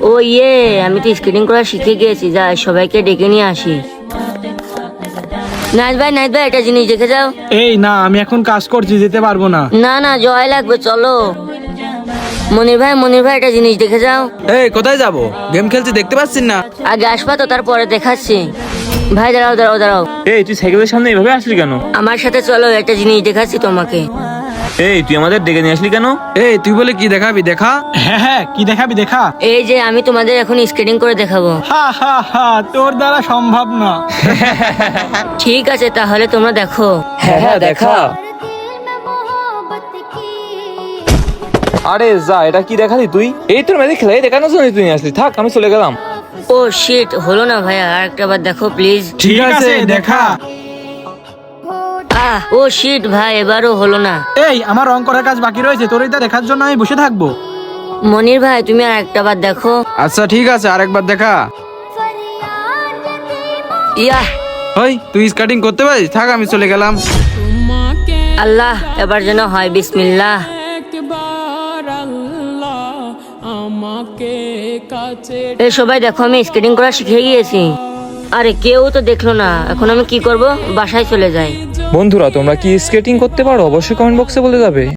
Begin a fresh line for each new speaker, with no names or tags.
ও আমি তো স্কেটিং করা শিখে গিয়েছি, যা সবাইকে ডেকে নিয়ে আসি। নাইট ভাই একটা জিনিস দেখে যাও।
এই না, আমি এখন কাজ করছি, যেতে পারবো না।
না জয় লাগবে, চলো। মনির ভাই একটা জিনিস দেখে যাও।
এই কোথায় যাব? গেম খেলছি, দেখতে পাচ্ছিস না?
আগে আসবা তো, তারপরে দেখাচ্ছি। ভাই দাঁড়াও।
এই তুই সাইকেলের সামনে এভাবে আসলি কেন?
আমার সাথে চলো, একটা জিনিস দেখাচ্ছি তোমাকে।
এই তুই আমাদের ডেকে নিয়ে আসলি কেন?
এই তুই বলে কি দেখাবি? দেখা।
হ্যাঁ, কি দেখাবি দেখা।
এই যে আমি তোমাদের এখন স্কেটিং করে দেখাবো।
হা, তোর দ্বারা সম্ভব না।
ঠিক আছে, তাহলে তোমরা দেখো।
হ্যাঁ দেখা। আরে যা, এটা কি দেখালি তুই? এই তোর মেয়েদের খেলাই দেখানোর জন্য তুই নিয়ে আসলি। থাক, আমি চলে গেলাম।
ও শিট, হলো না ভাইয়া, আর একটা বার দেখো প্লিজ।
ঠিক আছে, দেখা।
ও শিট ভাই, এবারও হলো না।
এই আমার রং করার কাজ বাকি রয়েছে, তোর এটা দেখার জন্য আমি বসে থাকবো।
মনির ভাই তুমি আর একটা বার দেখো।
আচ্ছা ঠিক আছে, আরেকবার দেখা।
ইয়া
ওই তুই স্কেটিং করতে পারিস? থাক, আমি চলে গেলাম।
আল্লাহ, এবার যেন হয়, বিসমিল্লাহ। এই সবাই দেখো, আমি স্কেটিং করা শিখে গিয়েছি। আরে কেউ তো দেখলো না, এখন আমি কি করব? বাসায় চলে যাই।
বন্ধুরা, তোমরা কি স্কেটিং করতে পারো? অবশ্যই কমেন্ট বক্সে বলে যাবে।